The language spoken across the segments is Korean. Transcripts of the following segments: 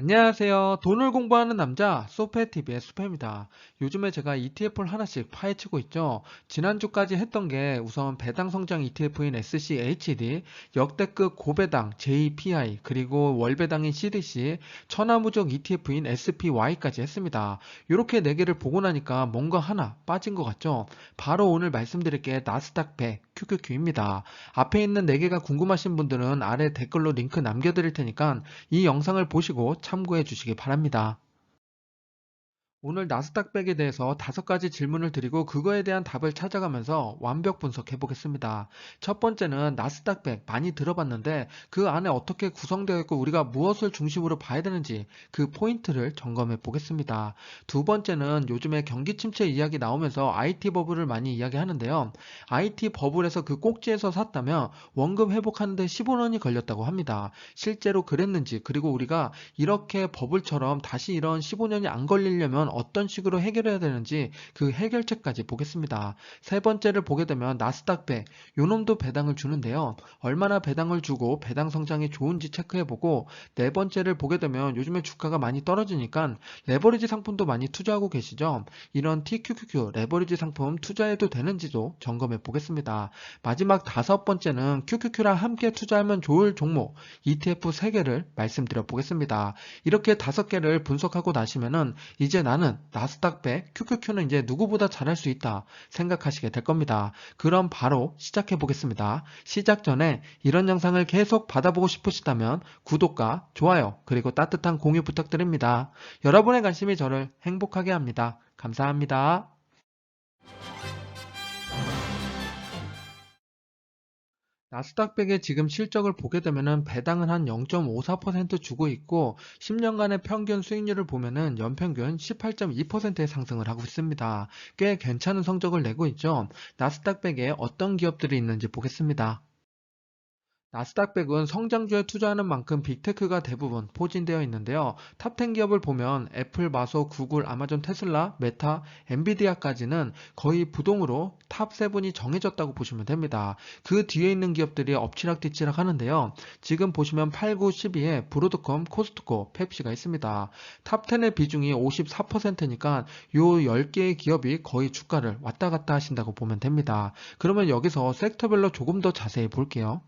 안녕하세요. 돈을 공부하는 남자 소페TV의 수페입니다. 요즘에 제가 ETF를 하나씩 파헤치고 있죠. 지난주까지 했던 게 우선 배당 성장 ETF인 SCHD, 역대급 고배당 JPI, 그리고 월배당인 CDC, 천하무적 ETF인 SPY까지 했습니다. 이렇게 네 개를 보고 나니까 뭔가 하나 빠진 것 같죠. 바로 오늘 말씀드릴 게 나스닥 100 QQQ입니다. 앞에 있는 네 개가 궁금하신 분들은 아래 댓글로 링크 남겨드릴 테니까 이 영상을 보시고 참고해 주시기 바랍니다. 오늘 나스닥백에 대해서 5가지 질문을 드리고 그거에 대한 답을 찾아가면서 완벽 분석해 보겠습니다. 첫 번째는 나스닥백 많이 들어봤는데 그 안에 어떻게 구성되어 있고 우리가 무엇을 중심으로 봐야 되는지 그 포인트를 점검해 보겠습니다. 두 번째는 요즘에 경기 침체 이야기 나오면서 IT 버블을 많이 이야기하는데요. IT 버블에서 그 꼭지에서 샀다면 원금 회복하는데 15년이 걸렸다고 합니다. 실제로 그랬는지, 그리고 우리가 이렇게 버블처럼 다시 이런 15년이 안 걸리려면 어떤 식으로 해결해야 되는지 그 해결책까지 보겠습니다. 세 번째를 보게 되면 나스닥 100, 요놈도 배당을 주는데요. 얼마나 배당을 주고 배당 성장이 좋은지 체크해보고, 네 번째를 보게 되면 요즘에 주가가 많이 떨어지니까 레버리지 상품도 많이 투자하고 계시죠. 이런 TQQQ 레버리지 상품 투자해도 되는지도 점검해 보겠습니다. 마지막 다섯 번째는 QQQ랑 함께 투자하면 좋을 종목 ETF 3개를 말씀드려 보겠습니다. 이렇게 5개를 분석하고 나시면은 이제 나는 나스닥 100 QQQ는 이제 누구보다 잘할 수 있다 생각하시게 될 겁니다. 그럼 바로 시작해 보겠습니다. 시작 전에 이런 영상을 계속 받아보고 싶으시다면 구독과 좋아요 그리고 따뜻한 공유 부탁드립니다. 여러분의 관심이 저를 행복하게 합니다. 감사합니다. 나스닥백의 지금 실적을 보게 되면은 배당은 한 0.54% 주고 있고 10년간의 평균 수익률을 보면은 연평균 18.2%의 상승을 하고 있습니다. 꽤 괜찮은 성적을 내고 있죠. 나스닥백에 어떤 기업들이 있는지 보겠습니다. 나스닥백은 성장주에 투자하는 만큼 빅테크가 대부분 포진되어 있는데요. 탑10 기업을 보면 애플, 마소, 구글, 아마존, 테슬라, 메타, 엔비디아까지는 거의 부동으로 탑7이 정해졌다고 보시면 됩니다. 그 뒤에 있는 기업들이 엎치락뒤치락 하는데요. 지금 보시면 8, 9, 12에 브로드컴, 코스트코, 펩시가 있습니다. 탑10의 비중이 54%니까 요 10개의 기업이 거의 주가를 왔다 갔다 하신다고 보면 됩니다. 그러면 여기서 섹터별로 조금 더 자세히 볼게요.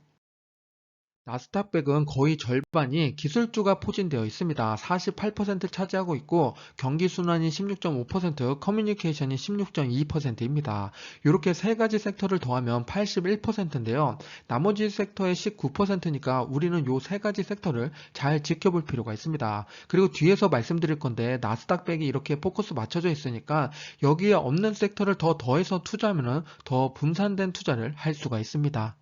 나스닥백은 거의 절반이 기술주가 포진되어 있습니다. 48% 차지하고 있고 경기순환이 16.5%, 커뮤니케이션이 16.2%입니다. 이렇게 세 가지 섹터를 더하면 81%인데요. 나머지 섹터의 19%니까 우리는 이 세 가지 섹터를 잘 지켜볼 필요가 있습니다. 그리고 뒤에서 말씀드릴 건데 나스닥백이 이렇게 포커스 맞춰져 있으니까 여기에 없는 섹터를 더 더해서 투자하면 더 분산된 투자를 할 수가 있습니다.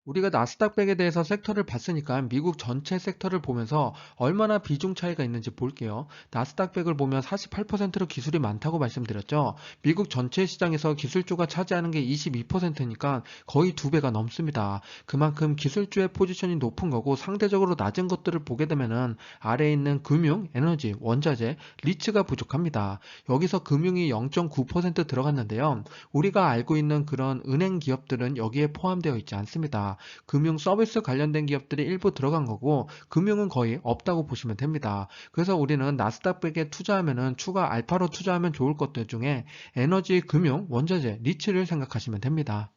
우리가 나스닥백에 대해서 섹터를 봤으니까 미국 전체 섹터를 보면서 얼마나 비중 차이가 있는지 볼게요. 나스닥백을 보면 48%로 기술이 많다고 말씀드렸죠. 미국 전체 시장에서 기술주가 차지하는 게 22%니까 거의 2배가 넘습니다. 그만큼 기술주의 포지션이 높은 거고 상대적으로 낮은 것들을 보게 되면은 아래에 있는 금융, 에너지, 원자재, 리츠가 부족합니다. 여기서 금융이 0.9% 들어갔는데요. 우리가 알고 있는 그런 은행 기업들은 여기에 포함되어 있지 않습니다. 금융 서비스 관련된 기업들이 일부 들어간 거고 금융은 거의 없다고 보시면 됩니다. 그래서 우리는 나스닥백에 투자하면은 추가 알파로 투자하면 좋을 것들 중에 에너지, 금융, 원자재, 리츠를 생각하시면 됩니다.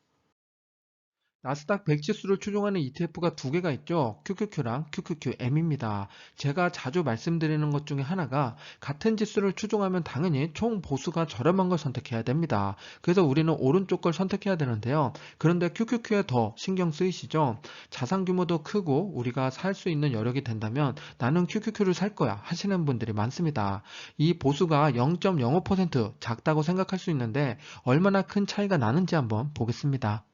나스닥 100 지수를 추종하는 ETF가 두 개가 있죠. QQQ랑 QQQM입니다. 제가 자주 말씀드리는 것 중에 하나가 같은 지수를 추종하면 당연히 총 보수가 저렴한 걸 선택해야 됩니다. 그래서 우리는 오른쪽 걸 선택해야 되는데요. 그런데 QQQ에 더 신경 쓰이시죠? 자산 규모도 크고 우리가 살 수 있는 여력이 된다면 나는 QQQ를 살 거야 하시는 분들이 많습니다. 이 보수가 0.05% 작다고 생각할 수 있는데 얼마나 큰 차이가 나는지 한번 보겠습니다.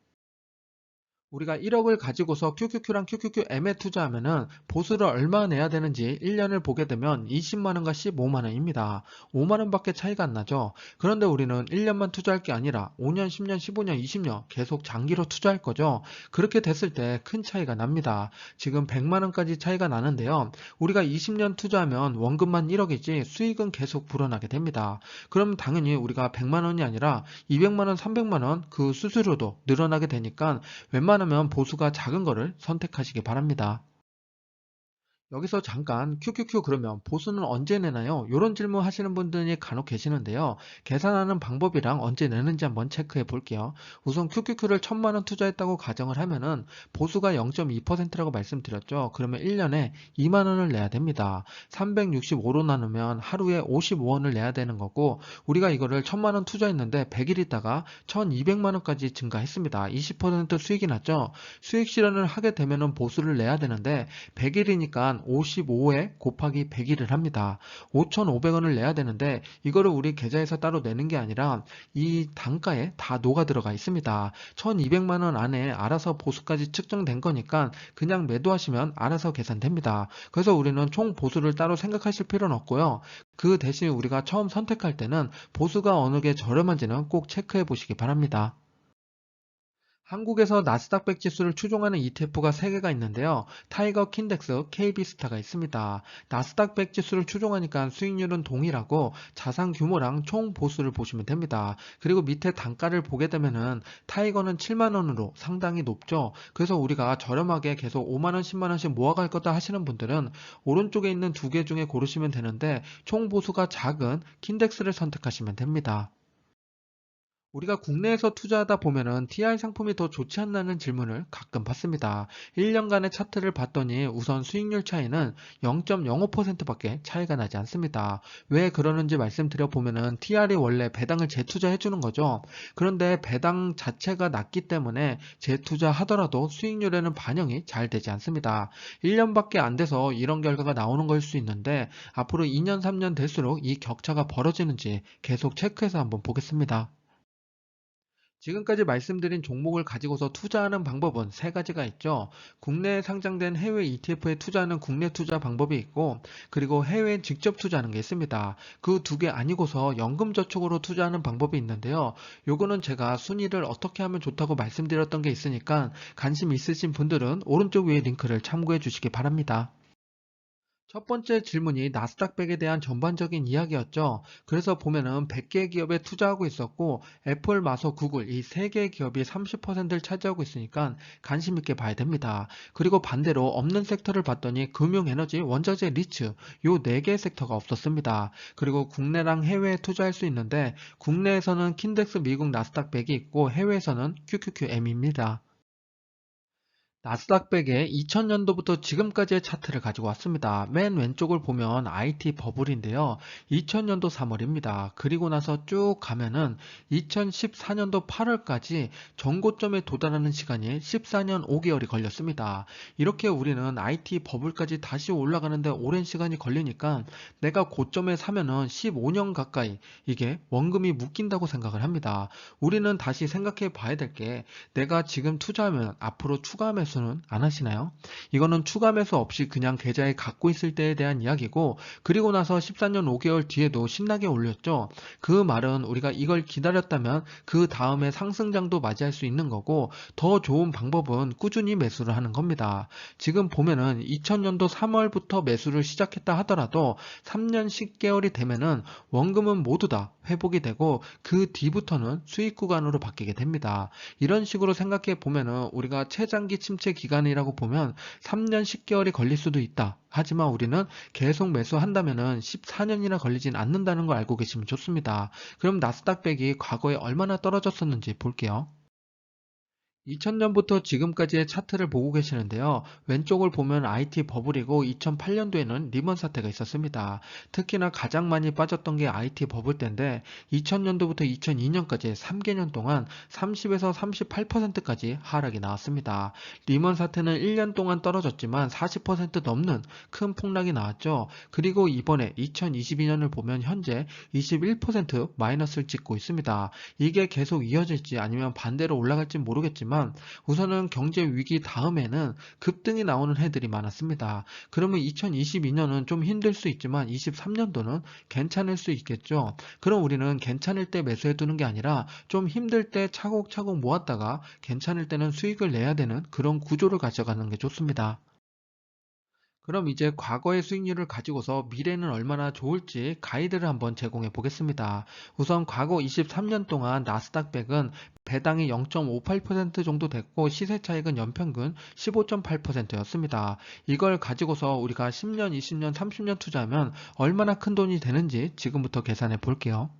우리가 1억을 가지고서 QQQ랑 QQQM에 투자하면은 보수를 얼마 내야 되는지 1년을 보게 되면 20만원과 15만원입니다. 5만원밖에 차이가 안 나죠. 그런데 우리는 1년만 투자할 게 아니라 5년, 10년, 15년, 20년 계속 장기로 투자할 거죠. 그렇게 됐을 때 큰 차이가 납니다. 지금 100만원까지 차이가 나는데요. 우리가 20년 투자하면 원금만 1억이지 수익은 계속 불어나게 됩니다. 그럼 당연히 우리가 100만원이 아니라 200만원, 300만원 그 수수료도 늘어나게 되니까 웬만하면 보수가 작은 거를 선택하시기 바랍니다. 여기서 잠깐 QQQ 그러면 보수는 언제 내나요? 이런 질문 하시는 분들이 간혹 계시는데요. 계산하는 방법이랑 언제 내는지 한번 체크해 볼게요. 우선 QQQ를 1000만 원 투자했다고 가정을 하면은 보수가 0.2%라고 말씀드렸죠. 그러면 1년에 2만 원을 내야 됩니다. 365로 나누면 하루에 55원을 내야 되는 거고 우리가 이거를 1000만 원 투자했는데 100일 있다가 1200만 원까지 증가했습니다. 20% 수익이 났죠. 수익 실현을 하게 되면은 보수를 내야 되는데 100일이니까 55에 곱하기 100일을 합니다. 5,500원을 내야 되는데 이거를 우리 계좌에서 따로 내는 게 아니라 이 단가에 다 녹아 들어가 있습니다. 1,200만 원 안에 알아서 보수까지 측정된 거니까 그냥 매도하시면 알아서 계산됩니다. 그래서 우리는 총 보수를 따로 생각하실 필요는 없고요. 그 대신 우리가 처음 선택할 때는 보수가 어느 게 저렴한지는 꼭 체크해 보시기 바랍니다. 한국에서 나스닥 100 지수를 추종하는 ETF가 3개가 있는데요. 타이거 킨덱스, KB스타가 있습니다. 나스닥 100 지수를 추종하니까 수익률은 동일하고 자산 규모랑 총 보수를 보시면 됩니다. 그리고 밑에 단가를 보게 되면은 타이거는 7만 원으로 상당히 높죠. 그래서 우리가 저렴하게 계속 5만 원, 10만 원씩 모아갈 거다 하시는 분들은 오른쪽에 있는 두 개 중에 고르시면 되는데 총 보수가 작은 킨덱스를 선택하시면 됩니다. 우리가 국내에서 투자하다 보면은 TI 상품이 더 좋지 않나는 질문을 가끔 받습니다. 1년간의 차트를 봤더니 우선 수익률 차이는 0.05%밖에 차이가 나지 않습니다. 왜 그러는지 말씀드려 보면은 TR이 원래 배당을 재투자해 주는 거죠. 그런데 배당 자체가 낮기 때문에 재투자하더라도 수익률에는 반영이 잘 되지 않습니다. 1년밖에 안 돼서 이런 결과가 나오는 걸 수 있는데 앞으로 2년, 3년 될수록 이 격차가 벌어지는지 계속 체크해서 한번 보겠습니다. 지금까지 말씀드린 종목을 가지고서 투자하는 방법은 세 가지가 있죠. 국내에 상장된 해외 ETF에 투자하는 국내 투자 방법이 있고, 그리고 해외에 직접 투자하는 게 있습니다. 그 두 개 아니고서 연금저축으로 투자하는 방법이 있는데요. 요거는 제가 순위를 어떻게 하면 좋다고 말씀드렸던 게 있으니까 관심 있으신 분들은 오른쪽 위에 링크를 참고해 주시기 바랍니다. 첫 번째 질문이 나스닥 100에 대한 전반적인 이야기였죠. 그래서 보면은 100개 기업에 투자하고 있었고 애플, 마소, 구글 이 세 개의 기업이 30%를 차지하고 있으니까 관심 있게 봐야 됩니다. 그리고 반대로 없는 섹터를 봤더니 금융, 에너지, 원자재, 리츠 요 네 개의 섹터가 없었습니다. 그리고 국내랑 해외에 투자할 수 있는데 국내에서는 킨덱스 미국 나스닥 100이 있고 해외에서는 QQQM입니다. 나스닥 100의 2000년도부터 지금까지의 차트를 가지고 왔습니다. 맨 왼쪽을 보면 IT 버블인데요. 2000년도 3월입니다. 그리고 나서 쭉 가면은 2014년도 8월까지 전고점에 도달하는 시간이 14년 5개월이 걸렸습니다. 이렇게 우리는 IT 버블까지 다시 올라가는데 오랜 시간이 걸리니까 내가 고점에 사면은 15년 가까이 이게 원금이 묶인다고 생각을 합니다. 우리는 다시 생각해 봐야 될 게 내가 지금 투자하면 앞으로 추가 매수는 안 하시나요? 이거는 추가 매수 없이 그냥 계좌에 갖고 있을 때에 대한 이야기고 그리고 나서 14년 5개월 뒤에도 신나게 올렸죠. 그 말은 우리가 이걸 기다렸다면 그 다음에 상승장도 맞이할 수 있는 거고 더 좋은 방법은 꾸준히 매수를 하는 겁니다. 지금 보면은 2000년도 3월부터 매수를 시작했다 하더라도 3년 10개월이 되면은 원금은 모두 다 회복이 되고 그 뒤부터는 수익 구간으로 바뀌게 됩니다. 이런 식으로 생각해 보면은 우리가 최장기 침체 기간이라고 보면 3년 10개월이 걸릴 수도 있다. 하지만 우리는 계속 매수한다면은 14년이나 걸리진 않는다는 걸 알고 계시면 좋습니다. 그럼 나스닥 100이 과거에 얼마나 떨어졌었는지 볼게요. 2000년부터 지금까지의 차트를 보고 계시는데요. 왼쪽을 보면 IT 버블이고 2008년도에는 리먼 사태가 있었습니다. 특히나 가장 많이 빠졌던 게 IT 버블 때인데 2000년도부터 2002년까지 3개년 동안 30에서 38%까지 하락이 나왔습니다. 리먼 사태는 1년 동안 떨어졌지만 40% 넘는 큰 폭락이 나왔죠. 그리고 이번에 2022년을 보면 현재 21% 마이너스를 찍고 있습니다. 이게 계속 이어질지 아니면 반대로 올라갈지 모르겠지만 우선은 경제 위기 다음에는 급등이 나오는 해들이 많았습니다. 그러면 2022년은 좀 힘들 수 있지만 23년도는 괜찮을 수 있겠죠. 그럼 우리는 괜찮을 때 매수해 두는 게 아니라 좀 힘들 때 차곡차곡 모았다가 괜찮을 때는 수익을 내야 되는 그런 구조를 가져가는 게 좋습니다. 그럼 이제 과거의 수익률을 가지고서 미래는 얼마나 좋을지 가이드를 한번 제공해 보겠습니다. 우선 과거 23년 동안 나스닥 100은 배당이 0.58% 정도 됐고 시세 차익은 연평균 15.8%였습니다. 이걸 가지고서 우리가 10년, 20년, 30년 투자하면 얼마나 큰 돈이 되는지 지금부터 계산해 볼게요.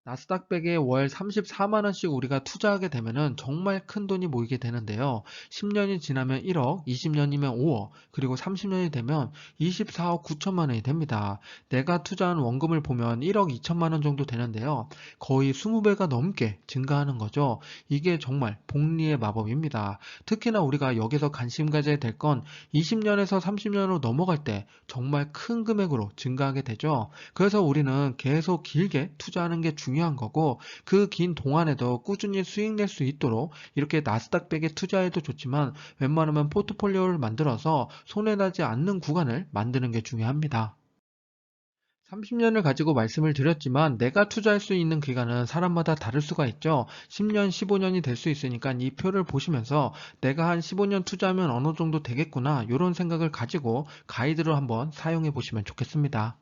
나스닥 100에 월 34만 원씩 우리가 투자하게 되면은 정말 큰 돈이 모이게 되는데요. 10년이 지나면 1억, 20년이면 5억, 그리고 30년이 되면 24억 9천만 원이 됩니다. 내가 투자한 원금을 보면 1억 2천만 원 정도 되는데요. 거의 20배가 넘게 증가하는 거죠. 이게 정말 복리의 마법입니다. 특히나 우리가 여기서 관심 가져야 될 건 20년에서 30년으로 넘어갈 때 정말 큰 금액으로 증가하게 되죠. 그래서 우리는 계속 길게 투자하는 게 중요한 거고 그 긴 동안에도 꾸준히 수익 낼 수 있도록 이렇게 나스닥 100에 투자해도 좋지만 웬만하면 포트폴리오를 만들어서 손해나지 않는 구간을 만드는 게 중요합니다. 30년을 가지고 말씀을 드렸지만 내가 투자할 수 있는 기간은 사람마다 다를 수가 있죠. 10년, 15년이 될 수 있으니까 이 표를 보시면서 내가 한 15년 투자하면 어느 정도 되겠구나 이런 생각을 가지고 가이드로 한번 사용해 보시면 좋겠습니다.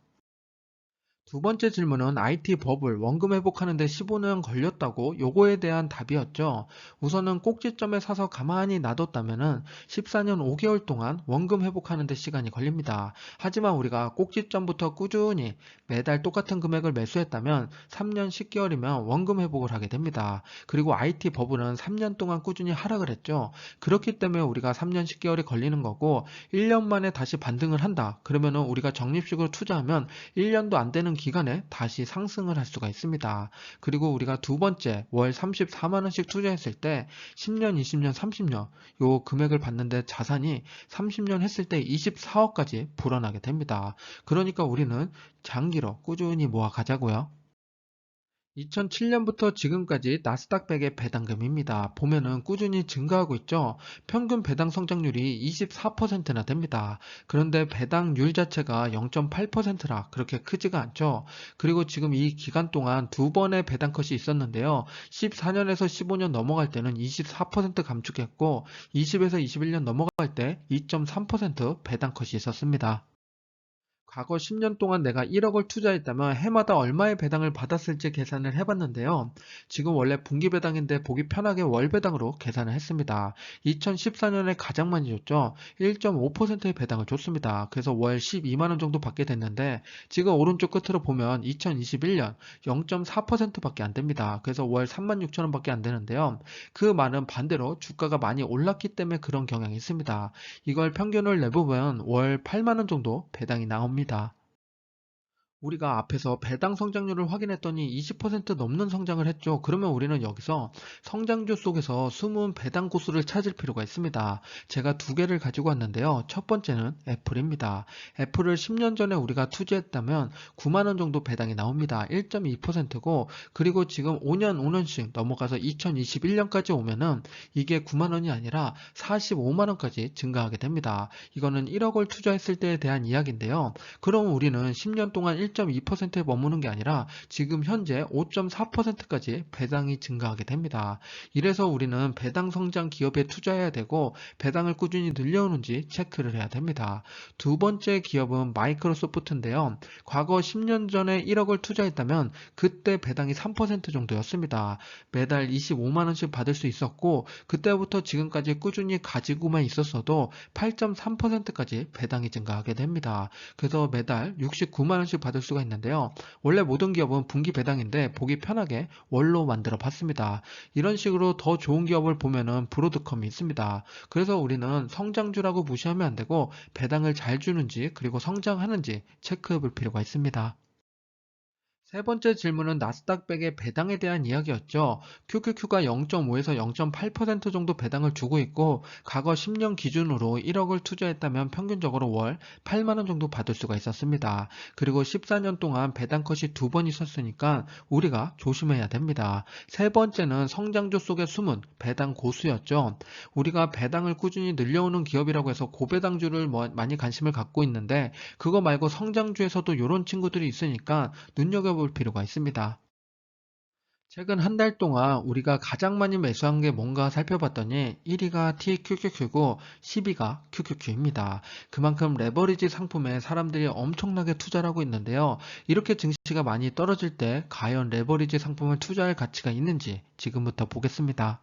두 번째 질문은 IT 버블 원금 회복하는데 15년 걸렸다고 요거에 대한 답이었죠. 우선은 꼭지점에 사서 가만히 놔뒀다면은 14년 5개월 동안 원금 회복하는데 시간이 걸립니다. 하지만 우리가 꼭지점부터 꾸준히 매달 똑같은 금액을 매수했다면 3년 10개월이면 원금 회복을 하게 됩니다. 그리고 IT 버블은 3년 동안 꾸준히 하락을 했죠. 그렇기 때문에 우리가 3년 10개월이 걸리는 거고 1년 만에 다시 반등을 한다. 그러면은 우리가 적립식으로 투자하면 1년도 안 되는 기간에 다시 상승을 할 수가 있습니다. 그리고 우리가 두 번째 월 34만 원씩 투자했을 때 10년, 20년, 30년 요 금액을 받는데 자산이 30년 했을 때 24억까지 불어나게 됩니다. 그러니까 우리는 장기로 꾸준히 모아 가자고요. 2007년부터 지금까지 나스닥 100의 배당금입니다. 보면은 꾸준히 증가하고 있죠. 평균 배당 성장률이 24%나 됩니다. 그런데 배당률 자체가 0.8%라 그렇게 크지가 않죠. 그리고 지금 이 기간 동안 두 번의 배당 컷이 있었는데요. 14년에서 15년 넘어갈 때는 24% 감축했고 20에서 21년 넘어갈 때 2.3% 배당 컷이 있었습니다. 과거 10년 동안 내가 1억을 투자했다면 해마다 얼마의 배당을 받았을지 계산을 해봤는데요. 지금 원래 분기 배당인데 보기 편하게 월 배당으로 계산을 했습니다. 2014년에 가장 많이 줬죠. 1.5%의 배당을 줬습니다. 그래서 월 12만 원 정도 받게 됐는데 지금 오른쪽 끝으로 보면 2021년 0.4%밖에 안 됩니다. 그래서 월 3만 6천 원밖에 안 되는데요. 그 말은 반대로 주가가 많이 올랐기 때문에 그런 경향이 있습니다. 이걸 평균을 내보면 월 8만 원 정도 배당이 나옵니다. 우리가 앞에서 배당 성장률을 확인했더니 20% 넘는 성장을 했죠. 그러면 우리는 여기서 성장주 속에서 숨은 배당 고수를 찾을 필요가 있습니다. 제가 두 개를 가지고 왔는데요. 첫 번째는 애플입니다. 애플을 10년 전에 우리가 투자했다면 9만 원 정도 배당이 나옵니다. 1.2%고 그리고 지금 5년씩 넘어가서 2021년까지 오면은 이게 9만 원이 아니라 45만 원까지 증가하게 됩니다. 이거는 1억을 투자했을 때에 대한 이야기인데요. 그럼 우리는 10년 동안 1.2%에 머무는 게 아니라 지금 현재 5.4%까지 배당이 증가하게 됩니다. 이래서 우리는 배당 성장 기업에 투자해야 되고 배당을 꾸준히 늘려오는지 체크를 해야 됩니다. 두 번째 기업은 마이크로소프트인데요. 과거 10년 전에 1억을 투자했다면 그때 배당이 3% 정도였습니다. 매달 25만 원씩 받을 수 있었고 그때부터 지금까지 꾸준히 가지고만 있었어도 8.3%까지 배당이 증가하게 됩니다. 그래서 매달 69만 원씩 받을 수가 있는데요. 원래 모든 기업은 분기 배당인데 보기 편하게 월로 만들어 봤습니다. 이런 식으로 더 좋은 기업을 보면은 브로드컴이 있습니다. 그래서 우리는 성장주라고 무시하면 안 되고 배당을 잘 주는지 그리고 성장하는지 체크해 볼 필요가 있습니다. 세 번째 질문은 나스닥 100의 배당에 대한 이야기였죠. QQQ가 0.5에서 0.8% 정도 배당을 주고 있고 과거 10년 기준으로 1억을 투자했다면 평균적으로 월 8만 원 정도 받을 수가 있었습니다. 그리고 14년 동안 배당 컷이 두 번 있었으니까 우리가 조심해야 됩니다. 세 번째는 성장주 속에 숨은 배당 고수였죠. 우리가 배당을 꾸준히 늘려오는 기업이라고 해서 고배당주를 많이 관심을 갖고 있는데 그거 말고 성장주에서도 이런 친구들이 있으니까 눈여겨볼 필요가 있습니다. 최근 한 달 동안 우리가 가장 많이 매수한 게 뭔가 살펴봤더니 1위가 TQQQ고 10위가 QQQ입니다. 그만큼 레버리지 상품에 사람들이 엄청나게 투자를 하고 있는데요. 이렇게 증시가 많이 떨어질 때 과연 레버리지 상품을 투자할 가치가 있는지 지금부터 보겠습니다.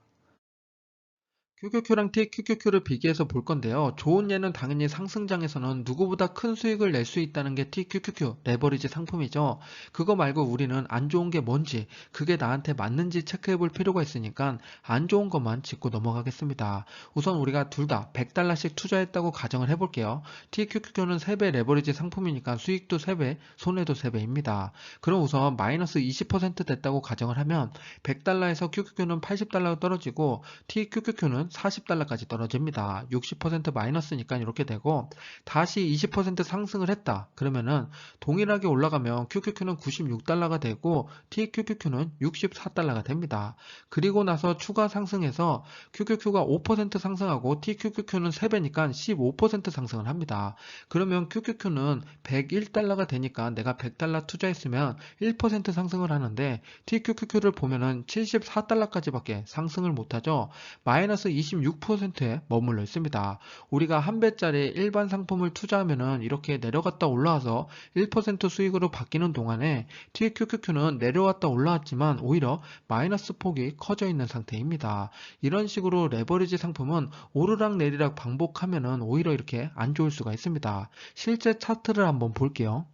QQQ랑 TQQQ를 비교해서 볼 건데요. 좋은 예는 당연히 상승장에서는 누구보다 큰 수익을 낼 수 있다는 게 TQQQ, 레버리지 상품이죠. 그거 말고 우리는 안 좋은 게 뭔지, 그게 나한테 맞는지 체크해 볼 필요가 있으니까 안 좋은 것만 짚고 넘어가겠습니다. 우선 우리가 둘 다 100달러씩 투자했다고 가정을 해볼게요. TQQQ는 3배 레버리지 상품이니까 수익도 3배, 손해도 3배입니다. 그럼 우선 마이너스 20% 됐다고 가정을 하면 100달러에서 QQQ는 80달러로 떨어지고 TQQQ는 40달러까지 떨어집니다. 60% 마이너스니까 이렇게 되고 다시 20% 상승을 했다. 그러면은 동일하게 올라가면 QQQ는 96달러가 되고 TQQQ는 64달러가 됩니다. 그리고 나서 추가 상승해서 QQQ가 5% 상승하고 TQQQ는 3배니까 15% 상승을 합니다. 그러면 QQQ는 101달러가 되니까 내가 100달러 투자했으면 1% 상승을 하는데 TQQQ를 보면은 74달러까지밖에 상승을 못하죠. 마이너스 26%에 머물러 있습니다. 우리가 한 배짜리 일반 상품을 투자하면은 이렇게 내려갔다 올라와서 1% 수익으로 바뀌는 동안에 TQQQ는 내려왔다 올라왔지만 오히려 마이너스 폭이 커져 있는 상태입니다. 이런 식으로 레버리지 상품은 오르락 내리락 반복하면은 오히려 이렇게 안 좋을 수가 있습니다. 실제 차트를 한번 볼게요.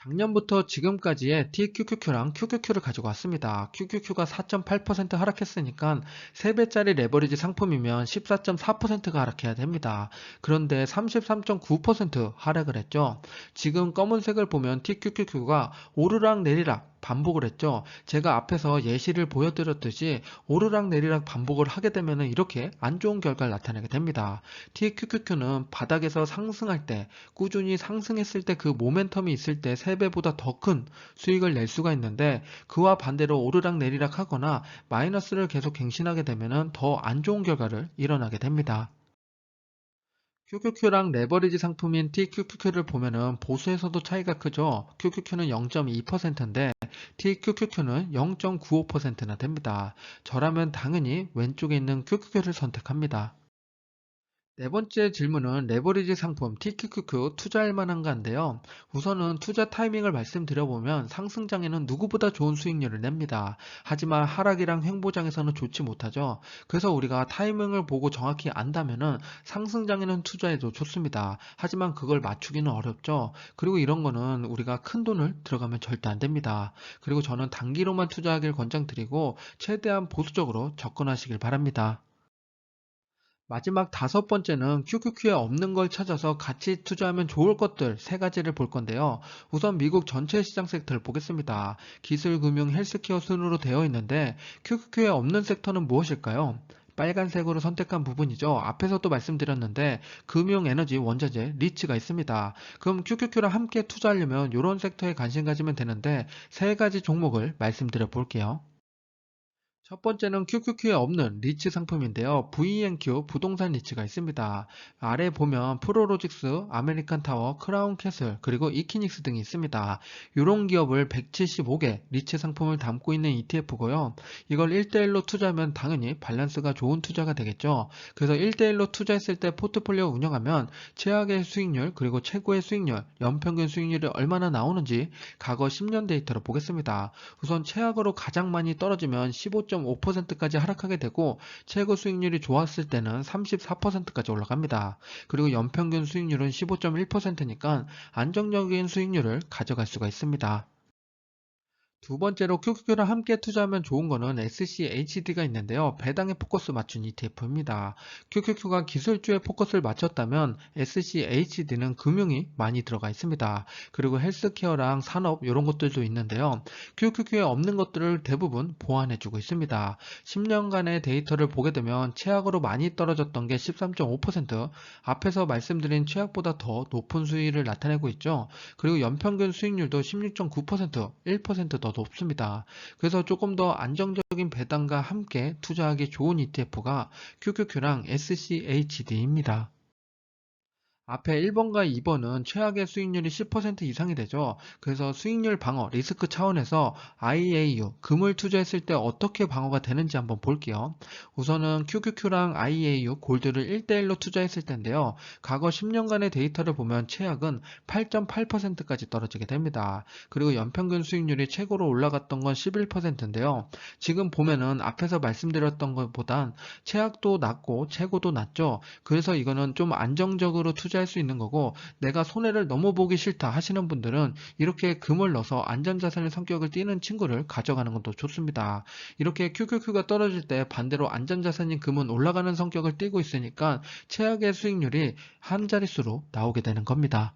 작년부터 지금까지의 TQQQ랑 QQQ를 가지고 왔습니다. QQQ가 4.8% 하락했으니까 3배짜리 레버리지 상품이면 14.4%가 하락해야 됩니다. 그런데 33.9% 하락을 했죠. 지금 검은색을 보면 TQQQ가 오르락 내리락 반복을 했죠. 제가 앞에서 예시를 보여드렸듯이 오르락 내리락 반복을 하게 되면 이렇게 안 좋은 결과를 나타내게 됩니다. TQQQ는 바닥에서 상승할 때 꾸준히 상승했을 때 그 모멘텀이 있을 때 3배보다 더 큰 수익을 낼 수가 있는데 그와 반대로 오르락 내리락 하거나 마이너스를 계속 갱신하게 되면 더 안 좋은 결과를 일어나게 됩니다. QQQ랑 레버리지 상품인 TQQQ를 보면은 보수에서도 차이가 크죠. QQQ는 0.2%인데 TQQQ는 0.95%나 됩니다. 저라면 당연히 왼쪽에 있는 QQQ를 선택합니다. 네 번째 질문은 레버리지 상품 TQQQ 투자할 만한가인데요. 우선은 투자 타이밍을 말씀드려보면 상승장에는 누구보다 좋은 수익률을 냅니다. 하지만 하락이랑 횡보장에서는 좋지 못하죠. 그래서 우리가 타이밍을 보고 정확히 안다면은 상승장에는 투자해도 좋습니다. 하지만 그걸 맞추기는 어렵죠. 그리고 이런 거는 우리가 큰 돈을 들어가면 절대 안 됩니다. 그리고 저는 단기로만 투자하길 권장드리고 최대한 보수적으로 접근하시길 바랍니다. 마지막 다섯 번째는 QQQ에 없는 걸 찾아서 같이 투자하면 좋을 것들 세 가지를 볼 건데요. 우선 미국 전체 시장 섹터를 보겠습니다. 기술, 금융, 헬스케어 순으로 되어 있는데 QQQ에 없는 섹터는 무엇일까요? 빨간색으로 선택한 부분이죠. 앞에서도 말씀드렸는데 금융, 에너지, 원자재, 리츠가 있습니다. 그럼 QQQ랑 함께 투자하려면 이런 섹터에 관심 가지면 되는데 세 가지 종목을 말씀드려 볼게요. 첫 번째는 QQQ에 없는 리츠 상품인데요. VNQ 부동산 리츠가 있습니다. 아래 보면 프로로직스, 아메리칸 타워, 크라운 캐슬, 그리고 이키닉스 등이 있습니다. 이런 기업을 175개 리츠 상품을 담고 있는 ETF고요. 이걸 1대1로 투자하면 당연히 밸런스가 좋은 투자가 되겠죠. 그래서 1대1로 투자했을 때 포트폴리오 운영하면 최악의 수익률, 그리고 최고의 수익률, 연평균 수익률이 얼마나 나오는지 과거 10년 데이터로 보겠습니다. 우선 최악으로 가장 많이 떨어지면 15.5%까지 하락하게 되고 최고 수익률이 좋았을 때는 34%까지 올라갑니다. 그리고 연평균 수익률은 15.1%니까 안정적인 수익률을 가져갈 수가 있습니다. 두 번째로 QQQ랑 함께 투자하면 좋은 거는 SCHD가 있는데요. 배당에 포커스 맞춘 ETF입니다. QQQ가 기술주에 포커스를 맞췄다면 SCHD는 금융이 많이 들어가 있습니다. 그리고 헬스케어랑 산업 이런 것들도 있는데요. QQQ에 없는 것들을 대부분 보완해주고 있습니다. 10년간의 데이터를 보게 되면 최악으로 많이 떨어졌던 게 13.5%, 앞에서 말씀드린 최악보다 더 높은 수익을 나타내고 있죠. 그리고 연평균 수익률도 16.9%, 1%더 높습니다. 그래서 조금 더 안정적인 배당과 함께 투자하기 좋은 ETF가 QQQ랑 SCHD입니다. 앞에 1번과 2번은 최악의 수익률이 10% 이상이 되죠. 그래서 수익률 방어, 리스크 차원에서 IAU, 금을 투자했을 때 어떻게 방어가 되는지 한번 볼게요. 우선은 QQQ랑 IAU, 골드를 1대1로 투자했을 텐데요. 과거 10년간의 데이터를 보면 최악은 8.8%까지 떨어지게 됩니다. 그리고 연평균 수익률이 최고로 올라갔던 건 11%인데요. 지금 보면은 앞에서 말씀드렸던 것보단 최악도 낮고 최고도 낮죠. 그래서 이거는 좀 안정적으로 투자할 수 있는 거고, 내가 손해를 너무 보기 싫다 하시는 분들은 이렇게 금을 넣어서 안전자산의 성격을 띠는 친구를 가져가는 것도 좋습니다. 이렇게 QQQ가 떨어질 때 반대로 안전자산인 금은 올라가는 성격을 띠고 있으니까 최악의 수익률이 한 자릿수로 나오게 되는 겁니다.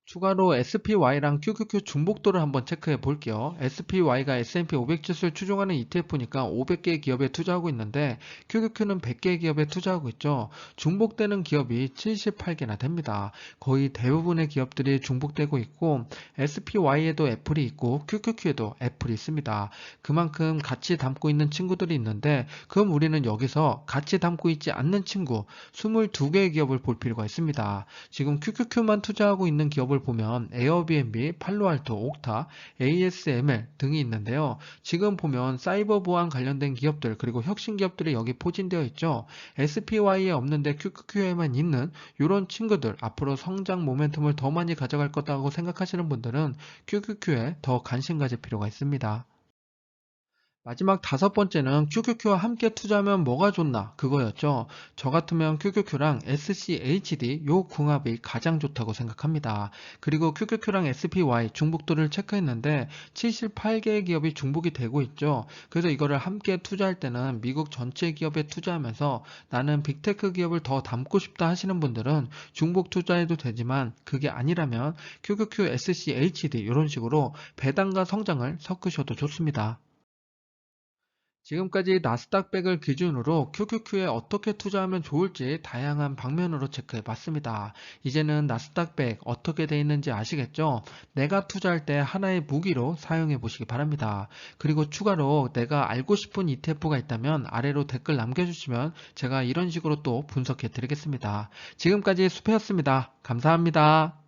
추가로 SPY랑 QQQ 중복도를 한번 체크해 볼게요. SPY가 S&P 500 지수를 추종하는 ETF니까 500개 기업에 투자하고 있는데 QQQ는 100개 기업에 투자하고 있죠. 중복되는 기업이 78개나 됩니다. 거의 대부분의 기업들이 중복되고 있고 SPY에도 애플이 있고 QQQ에도 애플이 있습니다. 그만큼 같이 담고 있는 친구들이 있는데 그럼 우리는 여기서 같이 담고 있지 않는 친구 22개의 기업을 볼 필요가 있습니다. 지금 QQQ만 투자하고 있는 기업을 보면 에어비앤비, 팔로알토, 옥타, ASML 등이 있는데요. 지금 보면 사이버 보안 관련된 기업들 그리고 혁신 기업들이 여기 포진되어 있죠. SPY에 없는데 QQQ에만 있는 이런 친구들 앞으로 성장 모멘텀을 더 많이 가져갈 거다고 생각하시는 분들은 QQQ에 더 관심 가질 필요가 있습니다. 마지막 다섯 번째는 QQQ와 함께 투자하면 뭐가 좋나 그거였죠. 저 같으면 QQQ랑 SCHD 요 궁합이 가장 좋다고 생각합니다. 그리고 QQQ랑 SPY 중복도를 체크했는데 78개의 기업이 중복이 되고 있죠. 그래서 이거를 함께 투자할 때는 미국 전체 기업에 투자하면서 나는 빅테크 기업을 더 담고 싶다 하시는 분들은 중복 투자해도 되지만 그게 아니라면 QQQ, SCHD 이런 식으로 배당과 성장을 섞으셔도 좋습니다. 지금까지 나스닥백을 기준으로 QQQ에 어떻게 투자하면 좋을지 다양한 방면으로 체크해 봤습니다. 이제는 나스닥백 어떻게 돼 있는지 아시겠죠? 내가 투자할 때 하나의 무기로 사용해 보시기 바랍니다. 그리고 추가로 내가 알고 싶은 ETF가 있다면 아래로 댓글 남겨주시면 제가 이런 식으로 또 분석해 드리겠습니다. 지금까지 수페였습니다. 감사합니다.